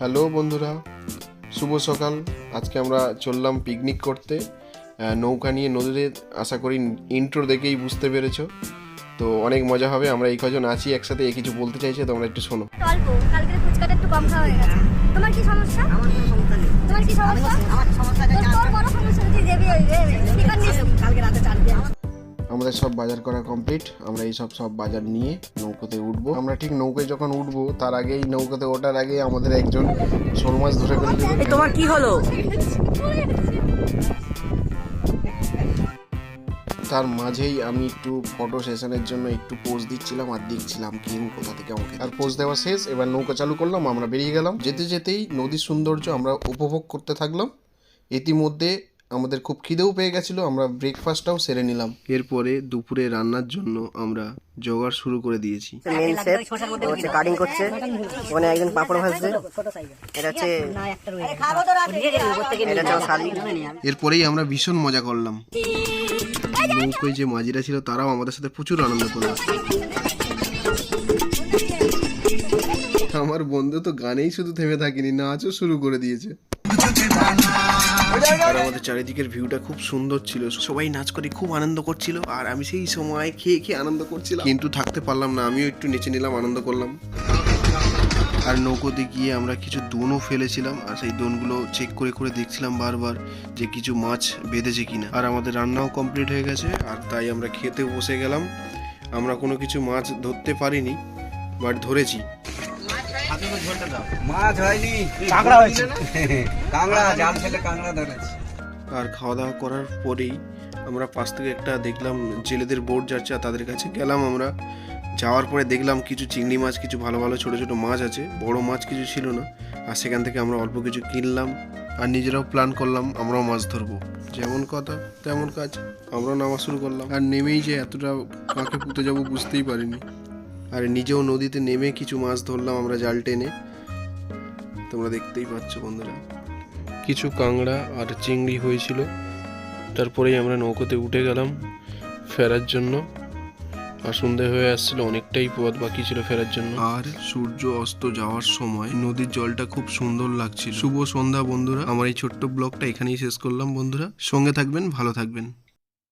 Hello বন্ধুরা, শুভ সকাল। আজকে আমরা চললাম পিকনিক করতে নৌকা নিয়ে নদীতে। আশা করি ইন্ট্রো দেখেই বুঝতে পেরেছো, তো অনেক মজা হবে। আমরা এই কজন আছি একসাথে, কিছু বলতে চাইছে, তোমরা একটু শোনো। অল্প কালকে ফুচকাটা একটু কম খাওয়া হয়ে গেছে। তোমার কি সমস্যা? আমার কোনো সমস্যা নেই। তোমার কি সমস্যা? আমার সমস্যা আছে। তোর বড় সমস্যা তুই দেবি ওই কি করছিস কালকে রাতে চাল দিয়ে। আমাদের সব বাজার করা কমপ্লিট। আমরা এই সব বাজার নিয়ে নৌকাতে উঠবো। আমরা ঠিক নৌকায় যখন উঠবো তার আগেই, নৌকাতে ওঠার আগেই আমাদের একজন শোল মাছ ধরে ফেলেছিল। তোমার কি হলো? তার মাঝেই আমি একটু ফটো সেশনের জন্য একটু পোজ দিচ্ছিলাম আর দেখছিলাম কেউ কোথা থেকে আমাকে। আর পোজ দেওয়া শেষ, এবার নৌকা চালু করলাম, আমরা বেরিয়ে গেলাম। যেতে যেতেই নদীর সৌন্দর্য আমরা উপভোগ করতে থাকলাম। ইতিমধ্যে আমাদের খুব খিদেও পেয়ে গেছিলো, আমরা ব্রেকফাস্টটাও সেরে নিলাম। এরপরে দুপুরে রান্নার জন্য আমরা জোগাড় শুরু করে দিয়েছি। মেন শেফ হচ্ছে কাটিং করছে, ওখানে একজন পাপড় ভাজছে, এটা হচ্ছে শালি। এরপরেই আমরা ভীষণ মজা করলাম। নৌকোয় যে মাঝিরা ছিল তারাও আমাদের সাথে প্রচুর আনন্দ করলো। আমার বন্ধু তো গানেই শুধু থেমে থাকেনি, নাচও শুরু করে দিয়েছে। আর আমাদের চারিদিকের ভিউটা খুব সুন্দর ছিল, সবাই নাচ করে খুব আনন্দ করছিল, আর আমি সেই সময় খেয়ে খেয়ে আনন্দ করছিলাম, কিন্তু থাকতে পারলাম না, আমিও একটু নেচে নিলাম, আনন্দ করলাম। আর নৌকোতে গিয়ে আমরা কিছু দোনও ফেলেছিলাম, আর সেই দোনগুলো চেক করে করে দেখছিলাম বারবার যে কিছু মাছ বেঁধেছে কিনা। আর আমাদের রান্নাও কমপ্লিট হয়ে গেছে, আর তাই আমরা খেতে বসে গেলাম। আমরা কোনো কিছু মাছ ধরতে পারিনি, বাট ধরেছি। মাছ হয়নি, কাঁকড়া হয়েছে। কাঁকড়া জাল ফেলে কাঁকড়া ধরেছি। আর খাওয়া দাওয়া করার পরেই আমরা পাশ থেকে একটা দেখলাম জেলেদের বোট যাচ্ছে, আর তাদের কাছে গেলাম। আমরা যাওয়ার পরে দেখলাম কিছু চিংড়ি মাছ, কিছু ভালো ভালো ছোটো ছোটো মাছ আছে, বড় মাছ কিছু ছিল না। আর সেখান থেকে আমরা অল্প কিছু কিনলাম, আর নিজেরাও প্ল্যান করলাম আমরাও মাছ ধরবো। যেমন কথা তেমন কাজ, আমরাও নামা শুরু করলাম। আর নেমেই যে এতটা কাঁকে পুঁতে যাবো বুঝতেই পারিনি। আর নিজেও নদীতে নেমে কিছু মাছ ধরলাম আমরা জাল টেনে, তোমরা দেখতেই পাচ্ছ বন্ধুরা। কিছু কাঁকড়া আর চিংড়ি হয়েছিল। তারপরেই আমরা নৌকোতে উঠে গেলাম ফেরার জন্য। আর সন্ধ্যে হয়ে আসছিল, অনেকটাই পথ বাকি ছিল ফেরার জন্য। আর সূর্য অস্ত যাওয়ার সময় নদীর জলটা খুব সুন্দর লাগছিল। শুভ সন্ধ্যা বন্ধুরা। আমার এই ছোট্ট ব্লগটা এখানেই শেষ করলাম বন্ধুরা। সঙ্গে থাকবেন, ভালো থাকবেন।